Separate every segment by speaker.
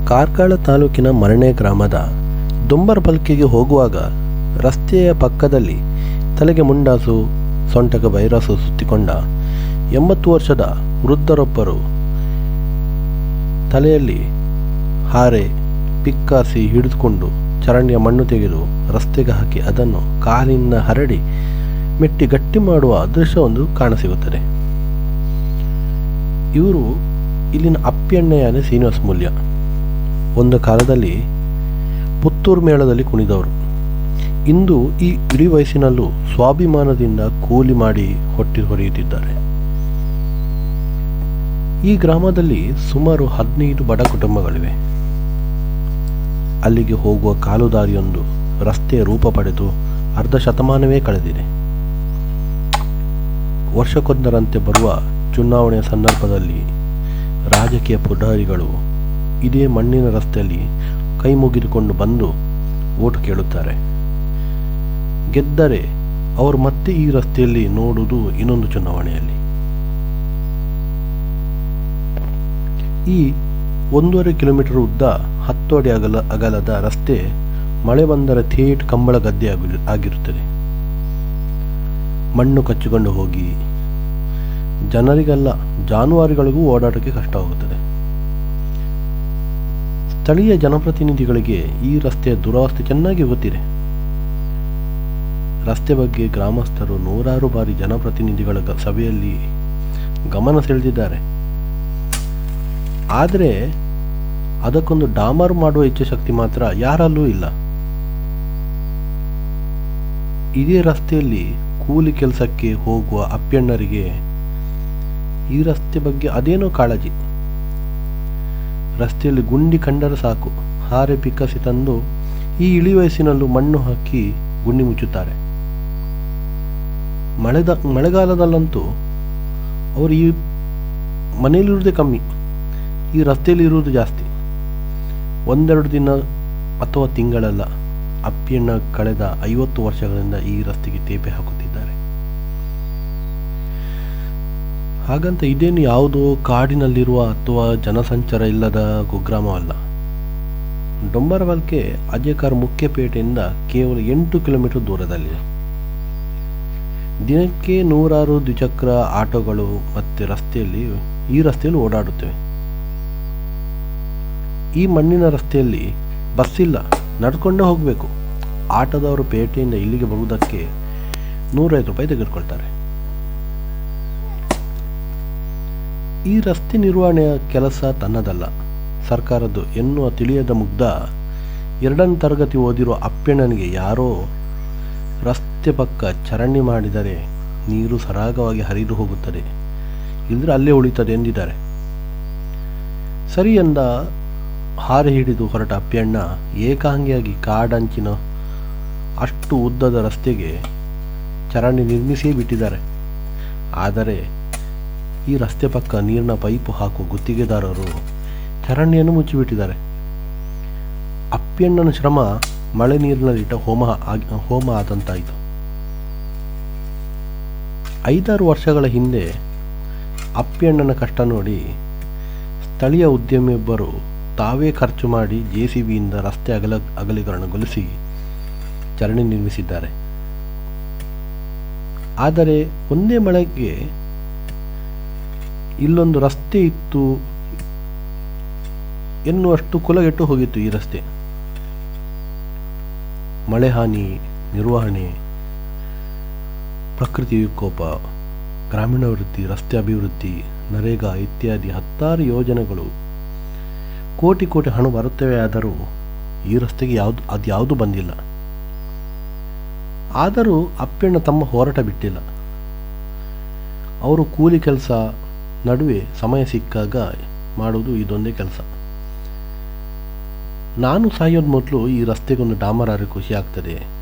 Speaker 1: ಕಾರ್ಕಳ ತಾಲೂಕಿನ ಮರಣೆ ಗ್ರಾಮದ ದುಂಬರಬಲ್ಕೆಗೆ ಹೋಗುವಾಗ ರಸ್ತೆಯ ಪಕ್ಕದಲ್ಲಿ ತಲೆಗೆ ಮುಂಡಾಸು, ಸೊಂಟಕ್ಕೆ ವೈರಸ್ಸು ಸುತ್ತಿಕೊಂಡ 80 ವರ್ಷದ ವೃದ್ಧರೊಬ್ಬರು ತಲೆಯಲ್ಲಿ ಹಾರೆ ಪಿಕ್ಕಾಸಿ ಹಿಡಿದುಕೊಂಡು ಚರಂಡಿಯ ಮಣ್ಣು ತೆಗೆದು ರಸ್ತೆಗೆ ಹಾಕಿ ಅದನ್ನು ಕಾಲಿನ ಹರಡಿ ಮೆಟ್ಟಿ ಗಟ್ಟಿ ಮಾಡುವ ದೃಶ್ಯವೊಂದು ಕಾಣಸಿಗುತ್ತದೆ. ಇವರು ಇಲ್ಲಿನ ಅಪ್ಪಣ್ಣಯ್ಯನೇ ಶ್ರೀನಿವಾಸ ಮೂಲ್ಯ. ಒಂದು ಕಾಲದಲ್ಲಿ ಪುತ್ತೂರು ಮೇಳದಲ್ಲಿ ಕುಣಿದವರು. ಇಂದು ಈ ಇಳಿ ವಯಸ್ಸಿನಲ್ಲೂ ಸ್ವಾಭಿಮಾನದಿಂದ ಕೂಲಿ ಮಾಡಿ ಹೊಟ್ಟೆ ಹೊರೆಯುತ್ತಿದ್ದಾರೆ. ಈ ಗ್ರಾಮದಲ್ಲಿ ಸುಮಾರು 15 ಬಡ ಕುಟುಂಬಗಳಿವೆ. ಅಲ್ಲಿಗೆ ಹೋಗುವ ಕಾಲುದಾರಿಯೊಂದು ರಸ್ತೆಯ ರೂಪ ಪಡೆದು ಅರ್ಧ ಶತಮಾನವೇ ಕಳೆದಿದೆ. ವರ್ಷಕ್ಕೊಂದರಂತೆ ಬರುವ ಚುನಾವಣೆಯ ಸಂದರ್ಭದಲ್ಲಿ ರಾಜಕೀಯ ಪುಢಾರಿಗಳು ಇದೇ ಮಣ್ಣಿನ ರಸ್ತೆಯಲ್ಲಿ ಕೈ ಮುಗಿದುಕೊಂಡು ಬಂದು ಓಟು ಕೇಳುತ್ತಾರೆ. ಗೆದ್ದರೆ ಅವರು ಮತ್ತೆ ಈ ರಸ್ತೆಯಲ್ಲಿ ನೋಡುವುದು ಇನ್ನೊಂದು ಚುನಾವಣೆಯಲ್ಲಿ. ಈ 1.5 ಕಿಲೋಮೀಟರ್ ಉದ್ದ 10 ಅಡಿ ಅಗಲದ ರಸ್ತೆ ಮಳೆ ಬಂದರೆ ಥೇಟ್ ಕಂಬಳ ಗದ್ದೆ ಆಗಿರುತ್ತದೆ. ಮಣ್ಣು ಕಚ್ಚಿಕೊಂಡು ಹೋಗಿ ಜನರಿಗೆಲ್ಲ ಜಾನುವಾರುಗಳಿಗೂ ಓಡಾಟಕ್ಕೆ ಕಷ್ಟವಾಗುತ್ತದೆ. ಸ್ಥಳೀಯ ಜನಪ್ರತಿನಿಧಿಗಳಿಗೆ ಈ ರಸ್ತೆಯ ದುರವಸ್ಥೆ ಚೆನ್ನಾಗಿ ಗೊತ್ತಿದೆ. ರಸ್ತೆ ಬಗ್ಗೆ ಗ್ರಾಮಸ್ಥರು 100 ಬಾರಿ ಜನಪ್ರತಿನಿಧಿಗಳ ಸಭೆಯಲ್ಲಿ ಗಮನ ಸೆಳೆದಿದ್ದಾರೆ. ಆದರೆ ಅದಕ್ಕೊಂದು ಡಾಮರ್ ಮಾಡುವ ಇಚ್ಛಾಶಕ್ತಿ ಮಾತ್ರ ಯಾರಲ್ಲೂ ಇಲ್ಲ. ಇದೇ ರಸ್ತೆಯಲ್ಲಿ ಕೂಲಿ ಕೆಲಸಕ್ಕೆ ಹೋಗುವ ಅಪ್ಪಣ್ಣರಿಗೆ ಈ ರಸ್ತೆ ಬಗ್ಗೆ ಅದೇನೋ ಕಾಳಜಿ. ರಸ್ತೆಯಲ್ಲಿ ಗುಂಡಿ ಕಂಡರೆ ಸಾಕು, ಹಾರೆ ಪಿಕ್ಕಸಿ ತಂದು ಈ ಇಳಿ ವಯಸ್ಸಿನಲ್ಲೂ ಮಣ್ಣು ಹಾಕಿ ಗುಂಡಿ ಮುಚ್ಚುತ್ತಾರೆ. ಮಳೆಗಾಲದಲ್ಲಂತೂ ಅವರು ಈ ಮನೆಯಲ್ಲಿರುವುದೇ ಕಮ್ಮಿ, ಈ ರಸ್ತೆಯಲ್ಲಿ ಇರುವುದು ಜಾಸ್ತಿ. 1-2 ದಿನ ಅಥವಾ ತಿಂಗಳಲ್ಲ, ಅಪ್ಪಣ್ಣ ಕಳೆದ 50 ವರ್ಷಗಳಿಂದ ಈ ರಸ್ತೆಗೆ ತೇಪೆ ಹಾಕುತ್ತಿದ್ದಾರೆ. ಹಾಗಂತ ಇದೇನು ಯಾವುದೋ ಕಾಡಿನಲ್ಲಿರುವ ಅಥವಾ ಜನಸಂಚಾರ ಇಲ್ಲದ ಕುಗ್ರಾಮವಲ್ಲ. ಡೊಂಬರಬಲ್ಕೆ ಅಜೇಕಾರ್ ಮುಖ್ಯಪೇಟೆಯಿಂದ ಕೇವಲ 8 ಕಿಲೋಮೀಟರ್ ದೂರದಲ್ಲಿದೆ. ದಿನಕ್ಕೆ 100 ದ್ವಿಚಕ್ರ ಆಟೋಗಳು ಮತ್ತೆ ಈ ರಸ್ತೆಯಲ್ಲಿ ಓಡಾಡುತ್ತವೆ. ಈ ಮಣ್ಣಿನ ರಸ್ತೆಯಲ್ಲಿ ಬಸ್ ಇಲ್ಲ, ನಡ್ಕೊಂಡೇ ಹೋಗಬೇಕು. ಆಟೋದವರು ಪೇಟೆಯಿಂದ ಇಲ್ಲಿಗೆ ಬರುವುದಕ್ಕೆ 150 ರೂಪಾಯಿ ತೆಗೆದುಕೊಳ್ತಾರೆ. ಈ ರಸ್ತೆ ನಿರ್ವಹಣೆಯ ಕೆಲಸ ತನ್ನದಲ್ಲ, ಸರ್ಕಾರದ್ದು ಎನ್ನುವ ತಿಳಿಯದ ಮುಗ್ಧ 2ನೇ ತರಗತಿ ಓದಿರುವ ಅಪ್ಪಣ್ಣನಿಗೆ ಯಾರೋ ರಸ್ತೆ ಪಕ್ಕ ಚರಂಡಿ ಮಾಡಿದರೆ ನೀರು ಸರಾಗವಾಗಿ ಹರಿದು ಹೋಗುತ್ತದೆ, ಇಲ್ಲದ್ರೆ ಅಲ್ಲೇ ಉಳಿತದೆ ಎಂದಿದ್ದಾರೆ. ಸರಿ ಎಂದ ಹಾರೆ ಹಿಡಿದು ಹೊರಟ ಅಪ್ಪಣ್ಣ ಏಕಾಂಗಿಯಾಗಿ ಕಾಡಂಚಿನ ಅಷ್ಟು ಉದ್ದದ ರಸ್ತೆಗೆ ಚರಂಡಿ ನಿರ್ಮಿಸಿಯೇ ಬಿಟ್ಟಿದ್ದಾರೆ. ಆದರೆ ಈ ರಸ್ತೆ ಪಕ್ಕ ನೀರಿನ ಪೈಪು ಹಾಕುವ ಗುತ್ತಿಗೆದಾರರು ಚರಂಡಿಯನ್ನು ಮುಚ್ಚಿಬಿಟ್ಟಿದ್ದಾರೆ. ಅಪ್ಪಣ್ಣನ ಶ್ರಮ ಮಳೆ ನೀರಿನಲ್ಲಿಟ್ಟ ಹೋಮ ಆದಂತಾಯಿತು. 5-6 ವರ್ಷಗಳ ಹಿಂದೆ ಅಪ್ಪಣ್ಣನ ಕಷ್ಟ ನೋಡಿ ಸ್ಥಳೀಯ ಉದ್ಯಮಿಯೊಬ್ಬರು ತಾವೇ ಖರ್ಚು ಮಾಡಿ JCBಯಿಂದ ರಸ್ತೆ ಅಗಲೀಕರಣಗೊಳಿಸಿ ಚರಂಡಿ ನಿರ್ಮಿಸಿದ್ದಾರೆ. ಆದರೆ ಒಂದೇ ಮಳೆಗೆ ಇಲ್ಲೊಂದು ರಸ್ತೆ ಇತ್ತು ಎನ್ನುವಷ್ಟು ಕುಲಗೆಟ್ಟು ಹೋಗಿತ್ತು ಈ ರಸ್ತೆ. ಮಳೆ ಹಾನಿ ನಿರ್ವಹಣೆ, ಪ್ರಕೃತಿ ವಿಕೋಪ, ಗ್ರಾಮೀಣಾಭಿವೃದ್ಧಿ, ರಸ್ತೆ ಅಭಿವೃದ್ಧಿ, ನರೇಗಾ ಇತ್ಯಾದಿ 10 ಯೋಜನೆಗಳು ಕೋಟಿ ಹಣ ಬರುತ್ತವೆ. ಆದರೂ ಈ ರಸ್ತೆಗೆ ಯಾವುದು ಬಂದಿಲ್ಲ. ಆದರೂ ಅಪ್ಪಣ್ಣ ತಮ್ಮ ಹೋರಾಟ ಬಿಟ್ಟಿಲ್ಲ. ಅವರು ಕೂಲಿ ಕೆಲಸ ನಡುವೆ ಸಮಯ ಸಿಕ್ಕಾಗ ಮಾಡುವುದು ಇದೊಂದೇ ಕೆಲಸ. ನಾನು ಸಾಯೋದು ಮೊದಲು ಈ ರಸ್ತೆಗೊಂದು ಡಾಮರ್ ಹಾರೆ ಖುಷಿ ಆಗ್ತದೆ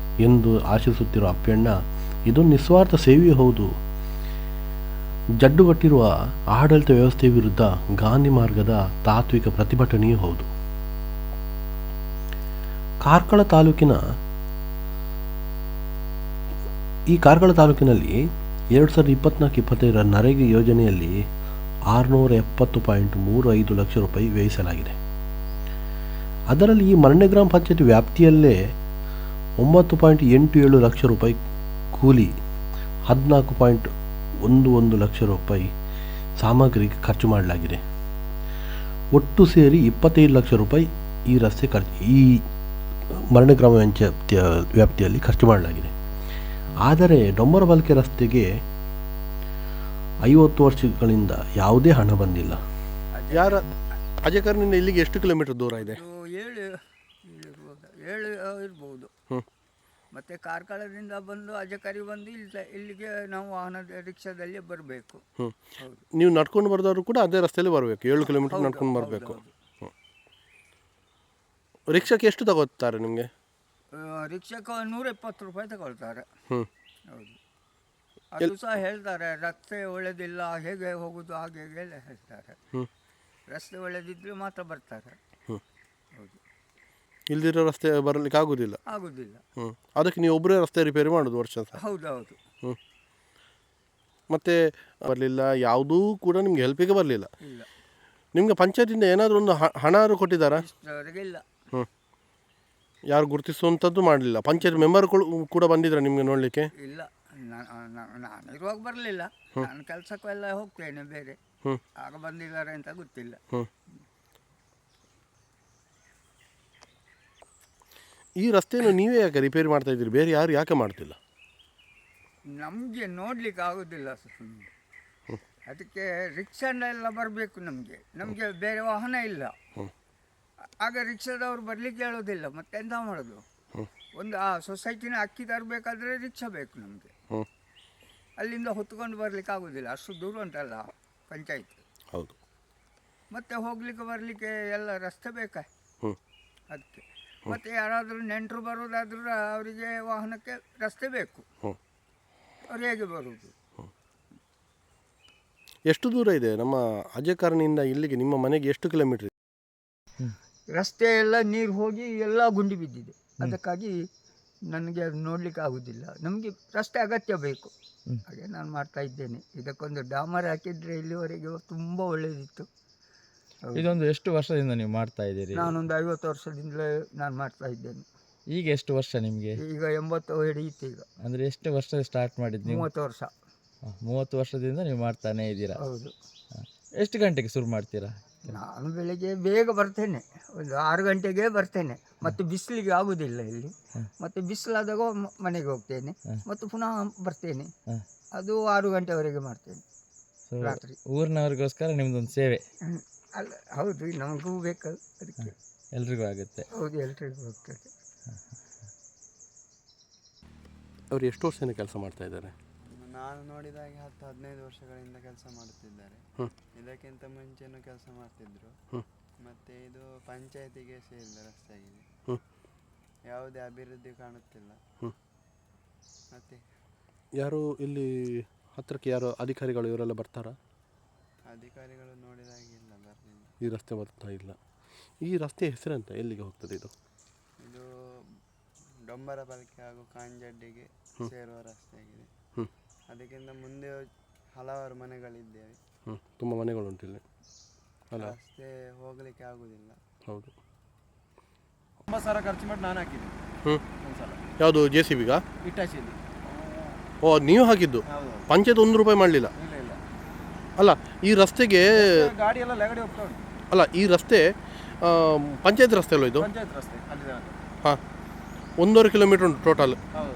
Speaker 1: ಎಂದು ಆಶಿಸುತ್ತಿರುವ ಅಪ್ಪಣ್ಣ ಇದೊಂದು ನಿಸ್ವಾರ್ಥ ಸೇವೆಯೂ ಹೌದು, ಜಡ್ಡುಗಟ್ಟಿರುವ ಆಡಳಿತ ವ್ಯವಸ್ಥೆ ವಿರುದ್ಧ ಗಾಂಧಿ ಮಾರ್ಗದ ತಾತ್ವಿಕ ಪ್ರತಿಭಟನೆಯೂ ಹೌದು. ಕಾರ್ಕಳ ತಾಲೂಕಿನಲ್ಲಿ 2024-25 ನರೇಗಾ ಯೋಜನೆಯಲ್ಲಿ 670.35 ಲಕ್ಷ ರೂಪಾಯಿ ವ್ಯಯಿಸಲಾಗಿದೆ. ಅದರಲ್ಲಿ ಈ ಮರಣ್ಯ ಗ್ರಾಮ ಪಂಚಾಯತಿ ವ್ಯಾಪ್ತಿಯಲ್ಲೇ 9.87 ಲಕ್ಷ ರೂಪಾಯಿ ಕೂಲಿ, 14.11 ಲಕ್ಷ ರೂಪಾಯಿ ಸಾಮಗ್ರಿಗೆ ಖರ್ಚು ಮಾಡಲಾಗಿದೆ. ಒಟ್ಟು ಸೇರಿ 25 ಲಕ್ಷ ರೂಪಾಯಿ ಈ ರಸ್ತೆ ಈ ಮರಣ್ಯ ಗ್ರಾಮ ಪಂಚಾಯತಿಯ ವ್ಯಾಪ್ತಿಯಲ್ಲಿ ಖರ್ಚು ಮಾಡಲಾಗಿದೆ. ಆದರೆ ಡೊಂಬರಬಲ್ಕೆ ರಸ್ತೆಗೆ 50 ವರ್ಷಗಳಿಂದ ಯಾವುದೇ ಹಣ ಬಂದಿಲ್ಲ. ಯಾರ ಅಜಕರ್ನಿಂದ ಇಲ್ಲಿಗೆ ಎಷ್ಟು ಕಿಲೋಮೀಟರ್ ದೂರ ಇದೆ?
Speaker 2: 7 ಇರ್ಬೋದು. ಮತ್ತು ಕಾರ್ಕಳದಿಂದ ಬಂದು ಅಜಕರಿ ಬಂದು ಇಲ್ಲಿಗೆ ನಾವು ವಾಹನದ ರಿಕ್ಷಾದಲ್ಲಿ ಬರಬೇಕು.
Speaker 1: ನೀವು ನಡ್ಕೊಂಡು ಬರೋದವರು ಕೂಡ ಅದೇ ರಸ್ತೆಯಲ್ಲಿ ಬರಬೇಕು, 7 ಕಿಲೋಮೀಟರ್ ನಡ್ಕೊಂಡು ಬರಬೇಕು. ರಿಕ್ಷಾಕ್ಕೆ ಎಷ್ಟು ತಗೋತಾರೆ ನಿಮಗೆ?
Speaker 2: ರಿಕ್ಷಾಕ್ಕೆ 120 ರೂಪಾಯಿ ತಗೊಳ್ತಾರೆ. ಹೌದು, ಅದು ಸಹ ಹೇಳ್ತಾರೆ ರಸ್ತೆ ಒಳ್ಳೆದಿಲ್ಲ, ಹೇಗೆ ಹೋಗೋದು ಹಾಗೆ ಎಲ್ಲ ಹೇಳ್ತಾರೆ. ರಸ್ತೆ ಒಳ್ಳೆದಿದ್ರೆ ಮಾತ್ರ ಬರ್ತಾರೆ. ಹೌದು,
Speaker 1: ಇಲ್ದಿರೋ ರಸ್ತೆ ಬರಲಿಕ್ಕೆ ಆಗೋದಿಲ್ಲ. ಅದಕ್ಕೆ ನೀವು ಒಬ್ಬರೇ ರಸ್ತೆ ರಿಪೇರಿ ಮಾಡೋದು ವರ್ಷ ಸಹ?
Speaker 2: ಹೌದೌದು.
Speaker 1: ಮತ್ತೆ ಬರಲಿಲ್ಲ, ಯಾವುದೂ ಕೂಡ ನಿಮ್ಗೆ ಹೆಲ್ಪಿಗೆ ಬರಲಿಲ್ಲ. ನಿಮಗೆ ಪಂಚಾಯತಿಂದ ಏನಾದರೂ ಒಂದು ಹಣ ಕೊಟ್ಟಿದ್ದಾರಾ?
Speaker 2: ಇಲ್ಲ.
Speaker 1: ಯಾರು ಗುರುತಿಸುವಂಥದ್ದು ಮಾಡಲಿಲ್ಲ? ಪಂಚಾಯತ್ ಮೆಂಬರ್ಗಳು ಕೂಡ ಬಂದಿದ್ರ ನಿಮಗೆ ನೋಡಲಿಕ್ಕೆ?
Speaker 2: ಇಲ್ಲ, ನಾನು ಇರುವಾಗ ಬರಲಿಲ್ಲ. ನಾನು ಕೆಲಸಕ್ಕೆಲ್ಲ ಹೋಗ್ತೇನೆ ಬೇರೆ, ಆಗ ಬಂದಿದ್ದಾರೆ ಅಂತ ಗೊತ್ತಿಲ್ಲ.
Speaker 1: ಈ ರಸ್ತೆಯನ್ನು ನೀವೇ ಯಾಕೆ ರಿಪೇರಿ ಮಾಡ್ತಾ ಇದ್ದೀರಿ? ಬೇರೆ ಯಾರು ಯಾಕೆ ಮಾಡ್ತಿಲ್ಲ?
Speaker 2: ನಮಗೆ ನೋಡ್ಲಿಕ್ಕೆ ಆಗೋದಿಲ್ಲ. ಅದಕ್ಕೆ ರಿಕ್ಷಾನೆಲ್ಲ ಬರಬೇಕು. ನಮಗೆ ಬೇರೆ ವಾಹನ ಇಲ್ಲ. ಆಗ ರಿಕ್ಷಾದವ್ರು ಬರಲಿಕ್ಕೆ ಹೇಳೋದಿಲ್ಲ. ಮತ್ತೆ ಎಂತ ಮಾಡೋದು? ಒಂದು ಆ ಸೊಸೈಟಿನ ಅಕ್ಕಿ ತರಬೇಕಾದ್ರೆ ರಿಕ್ಷಾ ಬೇಕು ನಮಗೆ. ಅಲ್ಲಿಂದ ಹೊತ್ಕೊಂಡು ಬರಲಿಕ್ಕೆ ಆಗೋದಿಲ್ಲ, ಅಷ್ಟು ದೂರ ಉಂಟಲ್ಲ ಪಂಚಾಯತ್.
Speaker 1: ಹೌದು.
Speaker 2: ಮತ್ತೆ ಹೋಗ್ಲಿಕ್ಕೆ ಬರಲಿಕ್ಕೆ ಎಲ್ಲ ರಸ್ತೆ ಬೇಕಾ ಅದಕ್ಕೆ. ಮತ್ತು ಯಾರಾದರೂ ನೆಂಟರು ಬರೋದಾದ್ರೆ ಅವರಿಗೆ ವಾಹನಕ್ಕೆ ರಸ್ತೆ ಬೇಕು. ಅವ್ರು ಹೇಗೆ ಬರುವುದು?
Speaker 1: ಎಷ್ಟು ದೂರ ಇದೆ ನಮ್ಮ ಅಜಕರ್ನಿಂದ ಇಲ್ಲಿಗೆ? ನಿಮ್ಮ ಮನೆಗೆ ಎಷ್ಟು ಕಿಲೋಮೀಟರ್ ಇದೆ?
Speaker 2: ರಸ್ತೆ ಎಲ್ಲ ನೀರು ಹೋಗಿ ಎಲ್ಲ ಗುಂಡಿ ಬಿದ್ದಿದೆ. ಅದಕ್ಕಾಗಿ ನನಗೆ ಅದು ನೋಡಲಿಕ್ಕೆ ಆಗೋದಿಲ್ಲ. ನಮಗೆ ರಸ್ತೆ ಅಗತ್ಯ ಬೇಕು, ಹಾಗೆ ನಾನು ಮಾಡ್ತಾ ಇದ್ದೇನೆ. ಇದಕ್ಕೊಂದು ಡಾಮರ್ ಹಾಕಿದರೆ ಇಲ್ಲಿವರೆಗೆ ತುಂಬ ಒಳ್ಳೆಯದಿತ್ತು.
Speaker 3: ಇದೊಂದು ಎಷ್ಟು ವರ್ಷದಿಂದ ನೀವು ಮಾಡ್ತಾ ಇದ್ದೀರಿ?
Speaker 2: ನಾನೊಂದು 50 ವರ್ಷದಿಂದಲೇ ನಾನು ಮಾಡ್ತಾ ಇದ್ದೇನೆ.
Speaker 3: ಈಗ ಎಷ್ಟು ವರ್ಷ ನಿಮಗೆ?
Speaker 2: ಈಗ 80 ಹಿಡಿಯಿತು. ಈಗ
Speaker 3: ಅಂದರೆ ಎಷ್ಟು ವರ್ಷ ಸ್ಟಾರ್ಟ್ ಮಾಡಿದ್ದು ನೀವು?
Speaker 2: 30 ವರ್ಷ.
Speaker 3: 30 ವರ್ಷದಿಂದ ನೀವು ಮಾಡ್ತಾನೇ ಇದ್ದೀರಾ?
Speaker 2: ಹೌದು.
Speaker 3: ಎಷ್ಟು ಗಂಟೆಗೆ ಶುರು ಮಾಡ್ತೀರಾ?
Speaker 2: ನಾನು ಬೆಳಗ್ಗೆ ಬೇಗ ಬರ್ತೇನೆ, ಒಂದು 6 ಗಂಟೆಗೆ ಬರ್ತೇನೆ. ಮತ್ತು ಬಿಸಿಲಿಗೆ ಆಗೋದಿಲ್ಲ ಇಲ್ಲಿ. ಮತ್ತು ಬಿಸಿಲಾದಾಗ ಮನೆಗೆ ಹೋಗ್ತೇನೆ, ಮತ್ತು ಪುನಃ ಬರ್ತೇನೆ. ಅದು 6 ಗಂಟೆವರೆಗೆ ಮಾಡ್ತೇನೆ ರಾತ್ರಿ.
Speaker 3: ಊರಿನವ್ರಿಗೋಸ್ಕರ ನಿಮ್ದೊಂದು ಸೇವೆ
Speaker 2: ಅಲ್ಲ, ಹೌದು, ನಮಗೂ ಬೇಕು ಅದಕ್ಕೆ.
Speaker 3: ಎಲ್ರಿಗೂ ಆಗುತ್ತೆ.
Speaker 2: ಹೌದು, ಎಲ್ರಿಗೂ ಹೋಗ್ತದೆ.
Speaker 1: ಅವರು ಎಷ್ಟು ವರ್ಷದಿಂದ ಕೆಲಸ ಮಾಡ್ತಾ ಇದ್ದಾರೆ?
Speaker 4: ನಾನು ನೋಡಿದಾಗೆ 10-15 ವರ್ಷಗಳಿಂದ ಕೆಲಸ ಮಾಡುತ್ತಿದ್ದಾರೆ. ಇದಕ್ಕಿಂತ ಮುಂಚೆನೂ ಕೆಲಸ ಮಾಡ್ತಿದ್ರು. ಮತ್ತು ಇದು ಪಂಚಾಯತಿಗೆ ಸೇರಿದ ರಸ್ತೆಯಾಗಿದೆ. ಯಾವುದೇ ಅಭಿವೃದ್ಧಿ ಕಾಣುತ್ತಿಲ್ಲ. ಮತ್ತೆ
Speaker 1: ಯಾರು ಇಲ್ಲಿ ಹತ್ತಿರಕ್ಕೆ ಯಾರು ಅಧಿಕಾರಿಗಳು ಇವರೆಲ್ಲ ಬರ್ತಾರಾ?
Speaker 4: ಅಧಿಕಾರಿಗಳು ನೋಡಿದಾಗಿಲ್ಲ, ಬರಲಿಲ್ಲ.
Speaker 1: ಈ ರಸ್ತೆ ಬರ್ತಾ ಇಲ್ಲ. ಈ ರಸ್ತೆ ಹೆಸರೆಂತ? ಎಲ್ಲಿಗೆ ಹೋಗ್ತದೆ ಇದು?
Speaker 4: ಇದು ಡೊಂಬರಬಲ್ಕೆ ಹಾಗೂ ಕಾಂಜಡ್ಡಿಗೆ ಸೇರುವ ರಸ್ತೆಯಾಗಿದೆ. ಅದಕ್ಕಿಂತ ಮುಂದೆ ಹಲವಾರು ಮನೆಗಳಿದ್ದೇವೆ.
Speaker 1: ತುಂಬ ಮನೆಗಳುಂಟು ಇಲ್ಲಿ ಅಲ್ಲ?
Speaker 4: ರಸ್ತೆ ಹೋಗಲಿಕ್ಕೆ ಆಗುವುದಿಲ್ಲ.
Speaker 1: ಹೌದು.
Speaker 5: 9,000 ಖರ್ಚು ಮಾಡಿ ನಾನು ಹಾಕಿದ್ದೆ ಒಂದ್ಸಲ.
Speaker 1: ಯಾವುದು JCB-ಗಾ?
Speaker 5: ಇಟ್ಟಾಚಿಯಲ್ಲಿ.
Speaker 1: ಓ, ನೀವು ಹಾಕಿದ್ದು? ಪಂಚಾಯತ್ 1 ರೂಪಾಯಿ ಮಾಡಲಿಲ್ಲ?
Speaker 5: ಇಲ್ಲ.
Speaker 1: ಅಲ್ಲ, ಈ ರಸ್ತೆಗೆ
Speaker 5: ಗಾಡಿ ಎಲ್ಲ ಲಗಡಿ ಹೋಗ್ತಾ ಉಂಟು.
Speaker 1: ಅಲ್ಲ, ಈ ರಸ್ತೆ ಪಂಚಾಯತ್ ರಸ್ತೆ ಅಲ್ವ ಇದು?
Speaker 5: ಪಂಚಾಯತ್ ರಸ್ತೆ ಅಲ್ಲಿ.
Speaker 1: ಹಾಂ, 1.5 ಕಿಲೋಮೀಟರ್ ಉಂಟು ಟೋಟಲ್.
Speaker 5: ಹೌದು.